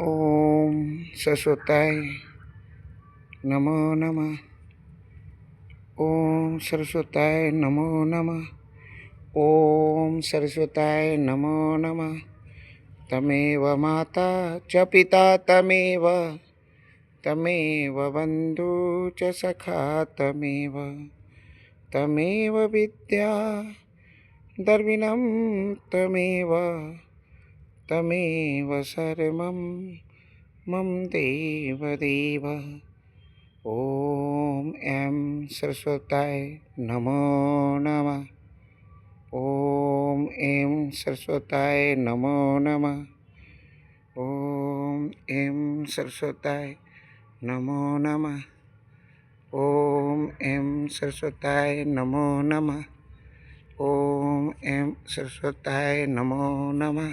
ओम सरस्वताय नमो नमः। ओम सरस्वताय नमो नमः। ओम सरस्वताय नमो नमः। तमेव माता च पिता तमेव बंधु च सखा तमेव विद्या द्रविणं तमेव सर्वं मम देव देव। ओम एम सरस्वताय नमो नमः। ओम एम सरस्वताय नमो नमः। ओम एम सरस्वताय नमो नमः। ओम एम सरस्वताय नमो नमः। ओम एम सरस्वताय नमो नमः।